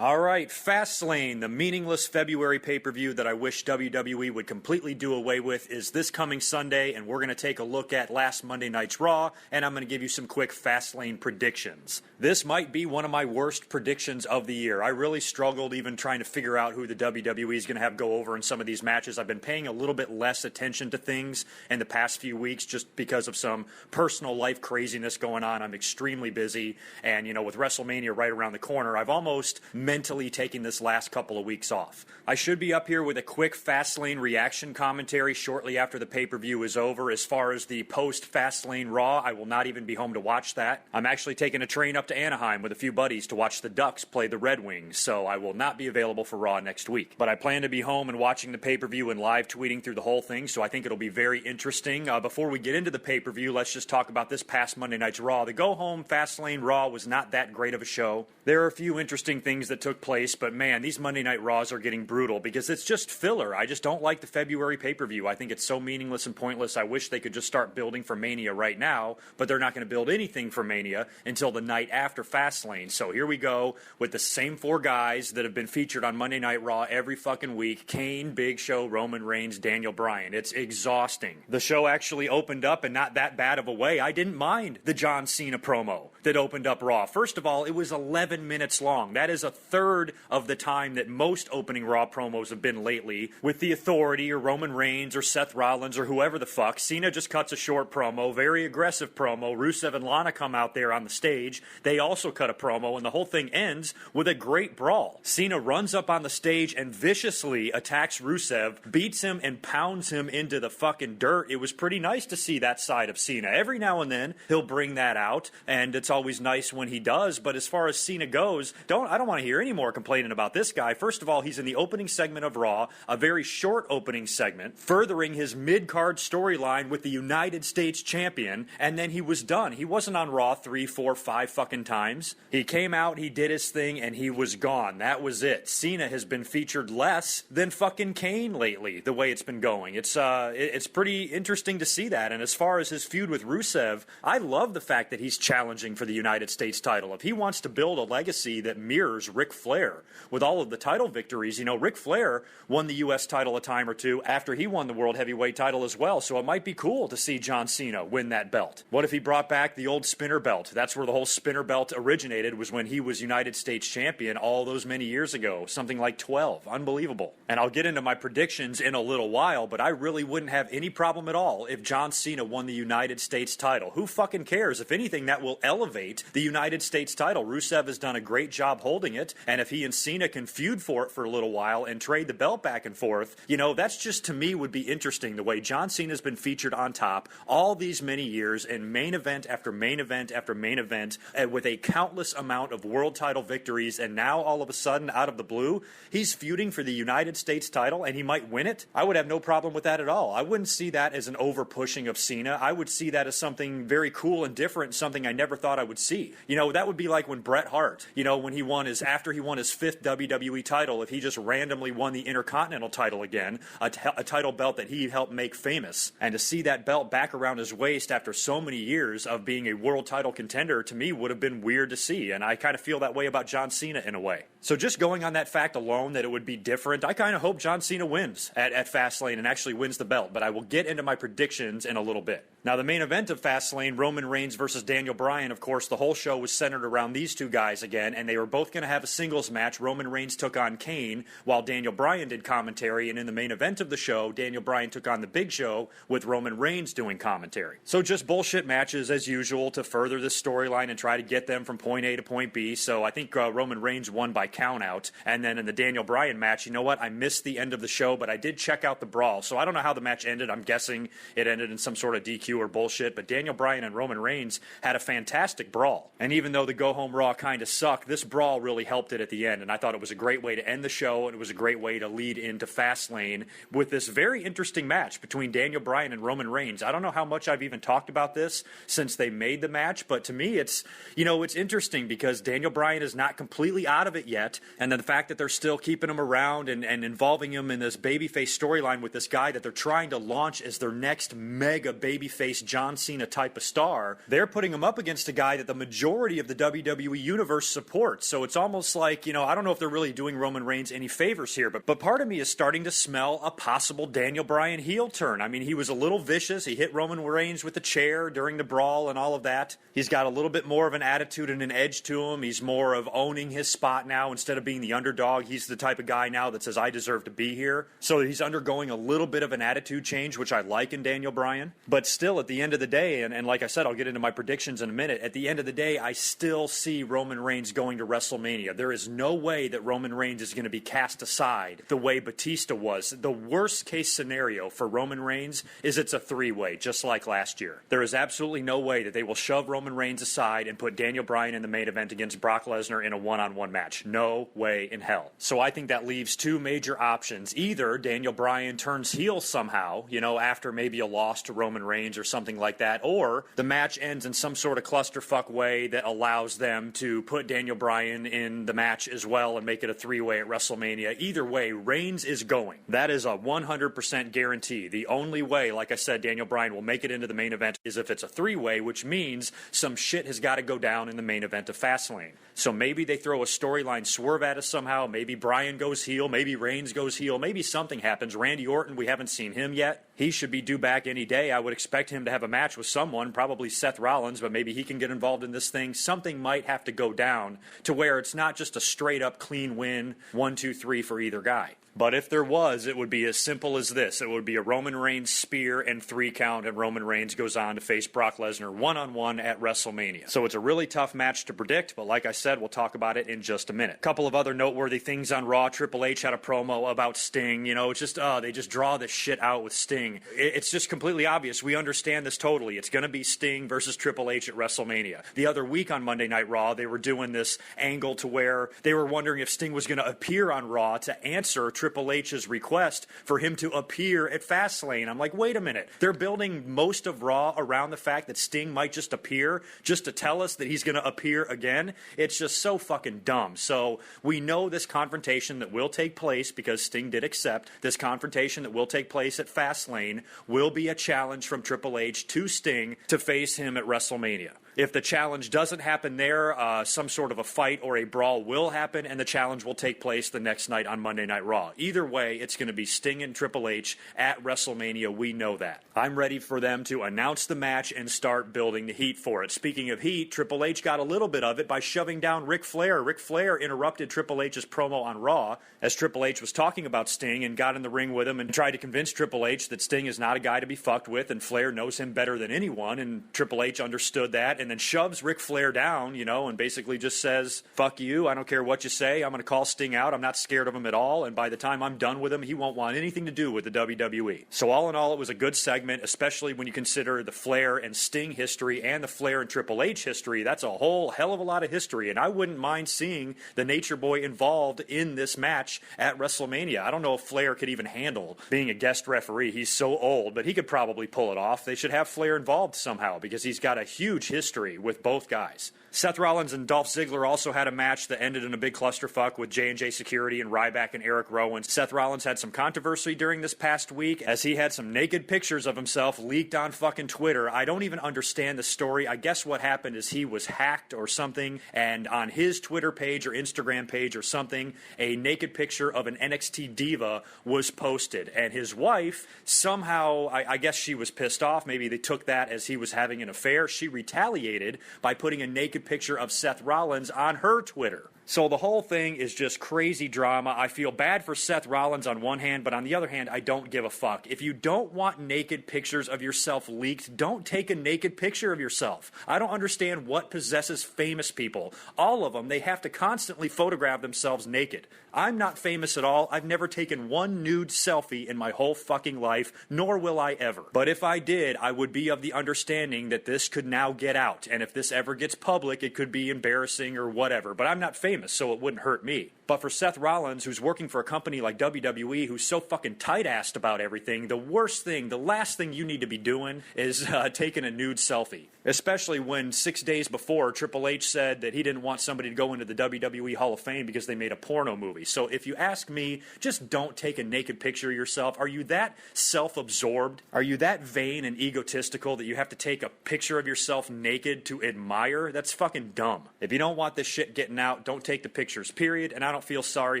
All right, Fastlane, the meaningless February pay-per-view that I wish WWE would completely do away with, is this coming Sunday, and we're going to take a look at last Monday night's Raw, and I'm going to give you some quick Fastlane predictions. This might be one of my worst predictions of the year. I really struggled even trying to figure out who the WWE is going to have go over in some of these matches. I've been paying a little bit less attention to things in the past few weeks just because of some personal life craziness going on. I'm extremely busy, and with WrestleMania right around the corner, I've almost mentally taking this last couple of weeks off. I should be up here with a quick Fastlane reaction commentary shortly after the pay-per-view is over. As far as the post-Fastlane Raw, I will not even be home to watch that. I'm actually taking a train up to Anaheim with a few buddies to watch the Ducks play the Red Wings, so I will not be available for Raw next week. But I plan to be home and watching the pay-per-view and live tweeting through the whole thing, so I think it'll be very interesting. Before we get into the pay-per-view, let's just talk about this past Monday night's Raw. The go-home Fastlane Raw was not that great of a show. There are a few interesting things that took place, but man, these Monday Night Raws are getting brutal because it's just filler. I just don't like the February pay-per-view. I think it's so meaningless and pointless. I wish they could just start building for Mania right now, but they're not going to build anything for Mania until the night after Fastlane. So here we go with the same four guys that have been featured on Monday Night Raw every fucking week: Kane, Big Show, Roman Reigns, Daniel Bryan. It's exhausting. The show actually opened up in not that bad of a way. I didn't mind the John Cena promo that opened up Raw. First of all, it was 11 minutes long. That is a third of the time that most opening Raw promos have been lately with the Authority or Roman Reigns or Seth Rollins or whoever the fuck. Cena just cuts a short promo, very aggressive promo. Rusev and Lana come out there on the stage. They also cut a promo, and the whole thing ends with a great brawl. Cena runs up on the stage and viciously attacks Rusev, beats him and pounds him into the fucking dirt. It was pretty nice to see that side of Cena. Every now and then he'll bring that out, and it's always nice when he does, but as far as Cena goes, I don't want to hear any more complaining about this guy. First of all, he's in the opening segment of Raw, a very short opening segment, furthering his mid-card storyline with the United States champion, and then he was done. He wasn't on Raw 3, 4, 5 fucking times. He came out, he did his thing, and he was gone. That was it. Cena has been featured less than fucking Kane lately, the way it's been going. It's pretty interesting to see that, and as far as his feud with Rusev, I love the fact that he's challenging for the United States title. If he wants to build a legacy that mirrors Ric Flair with all of the title victories, Ric Flair won the U.S. title a time or two after he won the World Heavyweight title as well, so it might be cool to see John Cena win that belt. What if he brought back the old spinner belt? That's where the whole spinner belt originated, was when he was United States champion all those many years ago, something like 12. Unbelievable. And I'll get into my predictions in a little while, but I really wouldn't have any problem at all if John Cena won the United States title. Who fucking cares? If anything, that will elevate the United States title. Rusev has done a great job holding it, and if he and Cena can feud for it for a little while and trade the belt back and forth, that's just, to me, would be interesting, the way John Cena's been featured on top all these many years in main event after main event after main event, with a countless amount of world title victories, and now all of a sudden, out of the blue, he's feuding for the United States title and he might win it. I would have no problem with that at all. I wouldn't see that as an over-pushing of Cena. I would see that as something very cool and different, something I never thought I would see. That would be like when Bret Hart, when he won after he won his 5th WWE title, if he just randomly won the Intercontinental title again, a title belt that he helped make famous, and to see that belt back around his waist after so many years of being a world title contender, to me would have been weird to see, and I kind of feel that way about John Cena in a way. So just going on that fact alone that it would be different, I kind of hope John Cena wins at Fastlane and actually wins the belt, but I will get into my predictions in a little bit. Now, the main event of Fastlane, Roman Reigns versus Daniel Bryan, of course, the whole show was centered around these two guys again, and they were both going to have a singles match. Roman Reigns took on Kane, while Daniel Bryan did commentary, and in the main event of the show, Daniel Bryan took on the Big Show with Roman Reigns doing commentary. So just bullshit matches as usual to further this storyline and try to get them from point A to point B, so I think Roman Reigns won by countout, and then in the Daniel Bryan match, you know what, I missed the end of the show, but I did check out the brawl, so I don't know how the match ended. I'm guessing it ended in some sort of DQ or bullshit, but Daniel Bryan and Roman Reigns had a fantastic brawl. And even though the go-home Raw kind of sucked, this brawl really helped it at the end, and I thought it was a great way to end the show, and it was a great way to lead into Fastlane with this very interesting match between Daniel Bryan and Roman Reigns. I don't know how much I've even talked about this since they made the match, but to me it's interesting because Daniel Bryan is not completely out of it yet, and then the fact that they're still keeping him around and involving him in this babyface storyline with this guy that they're trying to launch as their next mega babyface John Cena type of star, they're putting him up against a guy that the majority of the WWE universe supports. So it's almost almost like, I don't know if they're really doing Roman Reigns any favors here, but part of me is starting to smell a possible Daniel Bryan heel turn. I mean, he was a little vicious. He hit Roman Reigns with the chair during the brawl and all of that. He's got a little bit more of an attitude and an edge to him. He's more of owning his spot now instead of being the underdog. He's the type of guy now that says, I deserve to be here. So he's undergoing a little bit of an attitude change, which I like in Daniel Bryan. But still, at the end of the day, and like I said, I'll get into my predictions in a minute, at the end of the day, I still see Roman Reigns going to WrestleMania. There is no way that Roman Reigns is going to be cast aside the way Batista was. The worst case scenario for Roman Reigns is it's a three-way, just like last year. There is absolutely no way that they will shove Roman Reigns aside and put Daniel Bryan in the main event against Brock Lesnar in a one-on-one match. No way in hell. So I think that leaves two major options. Either Daniel Bryan turns heel somehow, after maybe a loss to Roman Reigns or something like that, or the match ends in some sort of clusterfuck way that allows them to put Daniel Bryan in the match as well and make it a three-way at WrestleMania. Either way, Reigns is going. That is a 100% guarantee. The only way, like I said, Daniel Bryan will make it into the main event is if it's a three-way, which means some shit has got to go down in the main event of Fastlane. So maybe they throw a storyline swerve at us somehow. Maybe Bryan goes heel. Maybe Reigns goes heel. Maybe something happens. Randy Orton, we haven't seen him yet. He should be due back any day. I would expect him to have a match with someone, probably Seth Rollins, but maybe he can get involved in this thing. Something might have to go down to where it's not just a straight-up clean win, 1, 2, 3 for either guy. But if there was, it would be as simple as this. It would be a Roman Reigns spear and 3 count, and Roman Reigns goes on to face Brock Lesnar one-on-one at WrestleMania. So it's a really tough match to predict, but like I said, we'll talk about it in just a minute. A couple of other noteworthy things on Raw. Triple H had a promo about Sting. It's just, they just draw this shit out with Sting. It's just completely obvious. We understand this totally. It's going to be Sting versus Triple H at WrestleMania. The other week on Monday Night Raw, they were doing this angle to where they were wondering if Sting was going to appear on Raw to answer Triple H's request for him to appear at Fastlane. I'm like, wait a minute. They're building most of Raw around the fact that Sting might just appear just to tell us that he's going to appear again. It's just so fucking dumb. So we know this confrontation that will take place, because Sting did accept, this confrontation that will take place at Fastlane will be a challenge from Triple H to Sting to face him at WrestleMania. If the challenge doesn't happen there, some sort of a fight or a brawl will happen, and the challenge will take place the next night on Monday Night Raw. Either way, it's going to be Sting and Triple H at WrestleMania. We know that. I'm ready for them to announce the match and start building the heat for it. Speaking of heat, Triple H got a little bit of it by shoving down Ric Flair. Ric Flair interrupted Triple H's promo on Raw as Triple H was talking about Sting and got in the ring with him and tried to convince Triple H that Sting is not a guy to be fucked with, and Flair knows him better than anyone, and Triple H understood that and then shoves Ric Flair down, and basically just says, fuck you, I don't care what you say, I'm going to call Sting out, I'm not scared of him at all, and by the time I'm done with him, he won't want anything to do with the WWE. So all in all, it was a good segment, especially when you consider the Flair and Sting history and the Flair and Triple H history. That's a whole hell of a lot of history, and I wouldn't mind seeing the Nature Boy involved in this match at WrestleMania. I don't know if Flair could even handle being a guest referee. He's so old, but he could probably pull it off. They should have Flair involved somehow, because he's got a huge history with both guys. Seth Rollins and Dolph Ziggler also had a match that ended in a big clusterfuck with J&J Security and Ryback and Eric Rowan. Seth Rollins had some controversy during this past week as he had some naked pictures of himself leaked on fucking Twitter. I don't even understand the story. I guess what happened is he was hacked or something, and on his Twitter page or Instagram page or something, a naked picture of an NXT diva was posted. And his wife, somehow, I guess she was pissed off. Maybe they took that as he was having an affair. She retaliated by putting a naked picture of Seth Rollins on her Twitter. So the whole thing is just crazy drama. I feel bad for Seth Rollins on one hand, but on the other hand, I don't give a fuck. If you don't want naked pictures of yourself leaked, don't take a naked picture of yourself. I don't understand what possesses famous people. All of them, they have to constantly photograph themselves naked. I'm not famous at all. I've never taken one nude selfie in my whole fucking life, nor will I ever. But if I did, I would be of the understanding that this could now get out. And if this ever gets public, it could be embarrassing or whatever. But I'm not famous, so it wouldn't hurt me. But for Seth Rollins, who's working for a company like WWE, who's so fucking tight-assed about everything, the worst thing, the last thing you need to be doing is taking a nude selfie. Especially when 6 days before, Triple H said that he didn't want somebody to go into the WWE Hall of Fame because they made a porno movie. So if you ask me, just don't take a naked picture of yourself. Are you that self-absorbed? Are you that vain and egotistical that you have to take a picture of yourself naked to admire? That's fucking dumb. If you don't want this shit getting out, don't take the pictures, period. And I don't feel sorry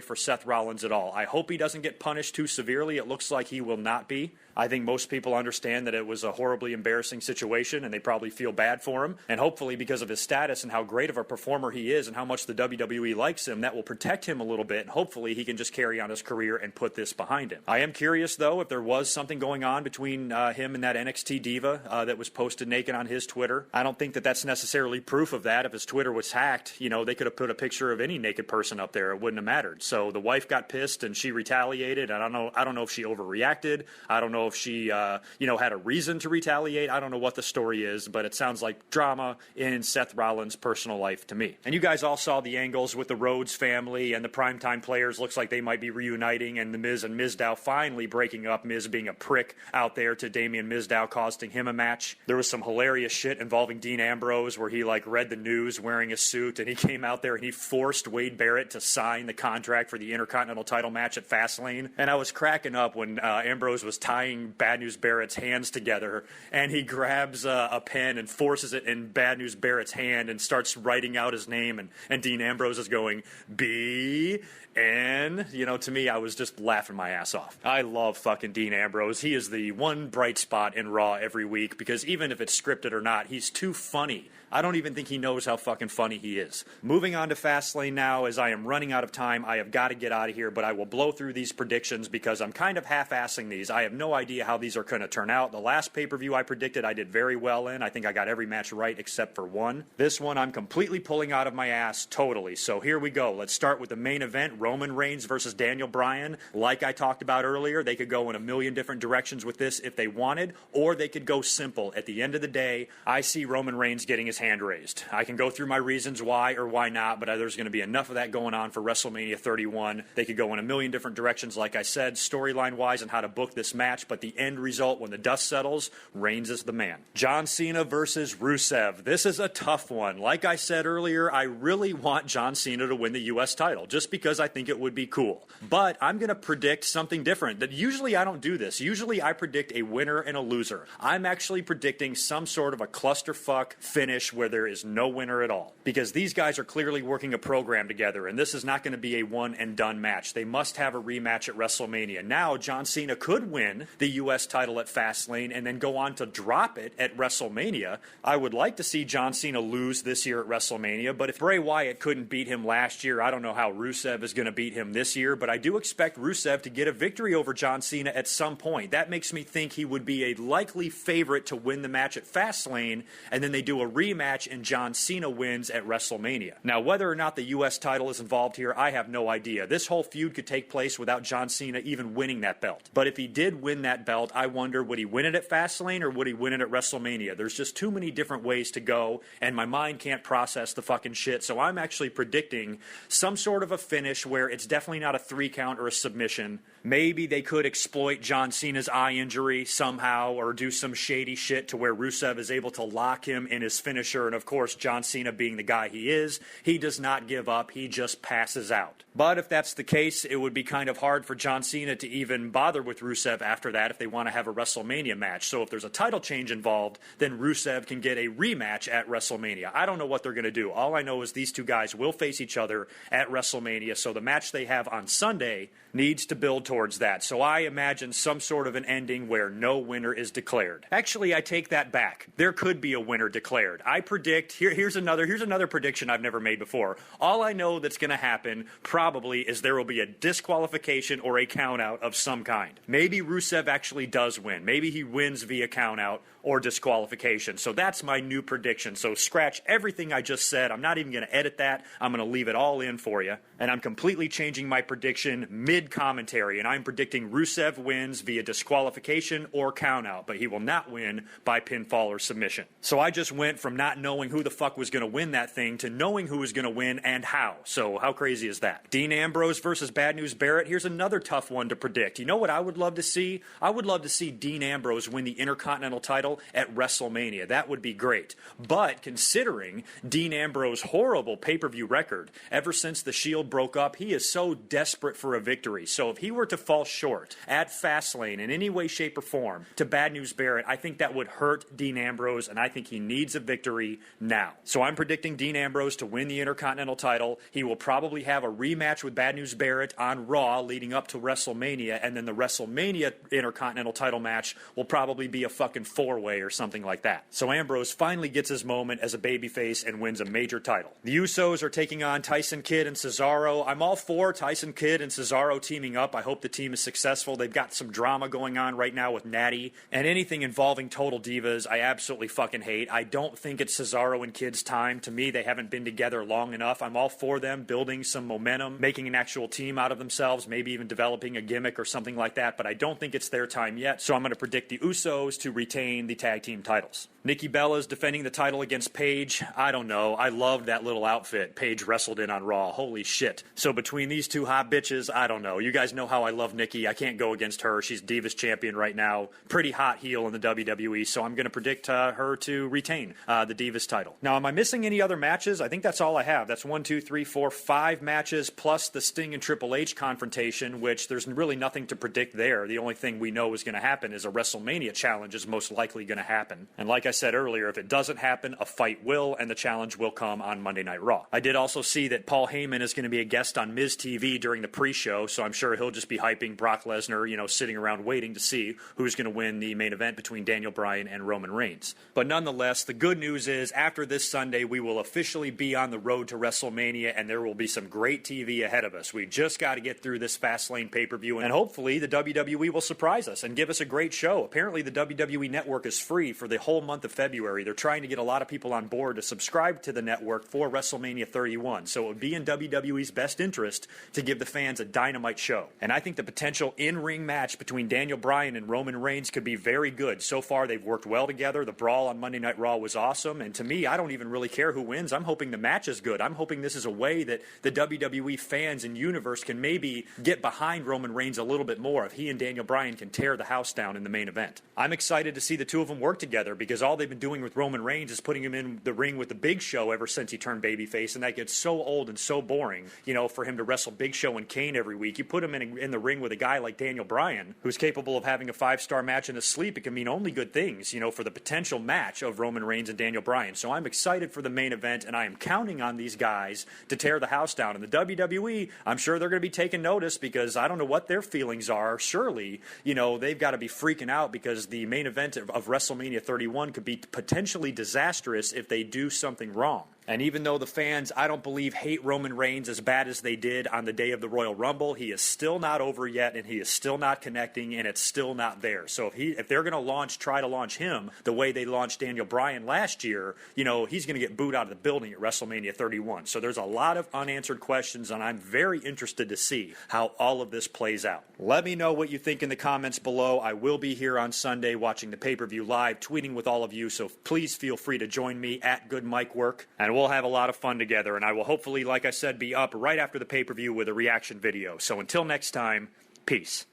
for Seth Rollins at all. I hope he doesn't get punished too severely. It looks like he will not be. I think most people understand that it was a horribly embarrassing situation, and they probably feel bad for him. And hopefully, because of his status and how great of a performer he is and how much the WWE likes him, that will protect him a little bit, and hopefully he can just carry on his career and put this behind him. I am curious, though, if there was something going on between him and that NXT diva that was posted naked on his Twitter. I don't think that that's necessarily proof of that. If his Twitter was hacked, they could have put a picture of any naked person up there. It wouldn't have mattered. So the wife got pissed, and she retaliated. I don't know if she overreacted. I don't know if she, had a reason to retaliate. I don't know what the story is, but it sounds like drama in Seth Rollins' personal life to me. And you guys all saw the angles with the Rhodes family and the primetime players. Looks like they might be reuniting, and the Miz and Mizdow finally breaking up. Miz being a prick out there to Damian Mizdow, costing him a match. There was some hilarious shit involving Dean Ambrose where he read the news wearing a suit, and he came out there and he forced Wade Barrett to sign the contract for the Intercontinental title match at Fastlane. And I was cracking up when Ambrose was tying Bad News Barrett's hands together, and he grabs a pen and forces it in Bad News Barrett's hand and starts writing out his name, and Dean Ambrose is going, B-N. To me, I was just laughing my ass off. I love fucking Dean Ambrose. He is the one bright spot in Raw every week, because even if it's scripted or not, he's too funny. I don't even think he knows how fucking funny he is. Moving on to Fastlane now, as I am running out of time. I have got to get out of here, but I will blow through these predictions because I'm kind of half-assing these. I have no idea how these are going to turn out. The last pay-per-view I predicted I did very well in. I think I got every match right except for one. This one I'm completely pulling out of my ass totally. So here we go. Let's start with the main event, Roman Reigns versus Daniel Bryan. Like I talked about earlier, they could go in a million different directions with this if they wanted, or they could go simple. At the end of the day, I see Roman Reigns getting his hand raised. I can go through my reasons why or why not, but there's going to be enough of that going on for WrestleMania 31. They could go in a million different directions, like I said, storyline-wise, and how to book this match, but the end result, when the dust settles, Reigns is the man. John Cena versus Rusev. This is a tough one. Like I said earlier, I really want John Cena to win the U.S. title, just because I think it would be cool. But I'm going to predict something different. That usually I don't do this. Usually I predict a winner and a loser. I'm actually predicting some sort of a clusterfuck finish where there is no winner at all. Because these guys are clearly working a program together, and this is not going to be a one-and-done match. They must have a rematch at WrestleMania. Now, John Cena could win the U.S. title at Fastlane and then go on to drop it at WrestleMania. I would like to see John Cena lose this year at WrestleMania, but if Bray Wyatt couldn't beat him last year, I don't know how Rusev is going to beat him this year, but I do expect Rusev to get a victory over John Cena at some point. That makes me think he would be a likely favorite to win the match at Fastlane, and then they do a rematch and John Cena wins at WrestleMania. Now, whether or not the U.S. title is involved here, I have no idea. This whole feud could take place without John Cena even winning that belt. But if he did win that belt, I wonder, would he win it at Fastlane or would he win it at WrestleMania? There's just too many different ways to go, and my mind can't process the fucking shit, so I'm actually predicting some sort of a finish where it's definitely not a 3 count or a submission. Maybe they could exploit John Cena's eye injury somehow or do some shady shit to where Rusev is able to lock him in his finisher, and of course, John Cena being the guy he is, he does not give up, he just passes out. But if that's the case, it would be kind of hard for John Cena to even bother with Rusev after that if they want to have a WrestleMania match. So if there's a title change involved, then Rusev can get a rematch at WrestleMania. I don't know what they're going to do. All I know is these two guys will face each other at WrestleMania, so the match they have on Sunday needs to build towards that. So I imagine some sort of an ending where no winner is declared. Actually, I take that back. There could be a winner declared. I predict, here's another prediction I've never made before. All I know that's going to happen probably is there will be a disqualification or a countout of some kind. Maybe Rusev actually does win. Maybe he wins via countout or disqualification. So that's my new prediction. So scratch everything I just said. I'm not even going to edit that. I'm going to leave it all in for you. And I'm completely changing my prediction mid-commentary. And I'm predicting Rusev wins via disqualification or countout, but he will not win by pinfall or submission. So I just went from not knowing who the fuck was going to win that thing to knowing who was going to win and how. So how crazy is that? Dean Ambrose versus Bad News Barrett. Here's another tough one to predict. You know what I would love to see? I would love to see Dean Ambrose win the Intercontinental title at WrestleMania. That would be great. But considering Dean Ambrose's horrible pay-per-view record, ever since the Shield broke up, he is so desperate for a victory. So if he were to fall short at Fastlane in any way, shape, or form to Bad News Barrett, I think that would hurt Dean Ambrose, and I think he needs a victory victory now. So I'm predicting Dean Ambrose to win the Intercontinental title. He will probably have a rematch with Bad News Barrett on Raw leading up to WrestleMania, and then the WrestleMania Intercontinental title match will probably be a fucking four-way or something like that. So Ambrose finally gets his moment as a babyface and wins a major title. The Usos are taking on Tyson Kidd and Cesaro. I'm all for Tyson Kidd and Cesaro teaming up. I hope the team is successful. They've got some drama going on right now with Natty, and anything involving Total Divas, I absolutely fucking hate. I don't think it's Cesaro and Kidd's time. To me, they haven't been together long enough. I'm all for them building some momentum, making an actual team out of themselves, maybe even developing a gimmick or something like that, but I don't think it's their time yet, so I'm going to predict the Usos to retain the tag team titles. Nikki Bella's defending the title against Paige. I don't know. I loved that little outfit Paige wrestled in on Raw. Holy shit. So between these two hot bitches, I don't know. You guys know how I love Nikki. I can't go against her. She's Divas champion right now. Pretty hot heel in the WWE, so I'm going to predict her to retain the Divas title. Now, am I missing any other matches? I think that's all I have. That's 5 matches plus the Sting and Triple H confrontation, which there's really nothing to predict there. The only thing we know is going to happen is a WrestleMania challenge is most likely going to happen. And like I said earlier, if it doesn't happen, a fight will, and the challenge will come on Monday Night Raw. I did also see that Paul Heyman is going to be a guest on Miz TV during the pre-show, so I'm sure he'll just be hyping Brock Lesnar, sitting around waiting to see who's going to win the main event between Daniel Bryan and Roman Reigns. But nonetheless, the good news is after this Sunday, we will officially be on the road to WrestleMania, and there will be some great TV ahead of us. We just got to get through this Fastlane pay-per-view, and hopefully the WWE will surprise us and give us a great show. Apparently the WWE Network is free for the whole month of February. They're trying to get a lot of people on board to subscribe to the network for WrestleMania 31, so it would be in WWE's best interest to give the fans a dynamite show. And I think the potential in-ring match between Daniel Bryan and Roman Reigns could be very good. So far, they've worked well together. The brawl on Monday Night Raw was awesome, and to me, I don't even really care who wins. I'm hoping the match is good. I'm hoping this is a way that the WWE fans and universe can maybe get behind Roman Reigns a little bit more if he and Daniel Bryan can tear the house down in the main event. I'm excited to see the two of them work together because all they've been doing with Roman Reigns is putting him in the ring with the Big Show ever since he turned babyface, and that gets so old and so boring, for him to wrestle Big Show and Kane every week. You put him in the ring with a guy like Daniel Bryan, who's capable of having a 5-star match in his sleep. It can mean only good things, for the potential match of Roman Reigns and Daniel Bryan. So I'm excited for the main event, and I am counting on these guys to tear the house down. And the WWE, I'm sure they're going to be taking notice because I don't know what their feelings are. Surely, they've got to be freaking out because the main event of WrestleMania 31 could be potentially disastrous if they do something wrong. And even though the fans, I don't believe, hate Roman Reigns as bad as they did on the day of the Royal Rumble, he is still not over yet, and he is still not connecting, and it's still not there. So if they're going to try to launch him the way they launched Daniel Bryan last year, he's going to get booed out of the building at WrestleMania 31. So there's a lot of unanswered questions, and I'm very interested to see how all of this plays out. Let me know what you think in the comments below. I will be here on Sunday watching the pay-per-view live, tweeting with all of you, so please feel free to join me at Good Mike Work, and we'll have a lot of fun together, and I will hopefully, like I said, be up right after the pay-per-view with a reaction video. So until next time, peace.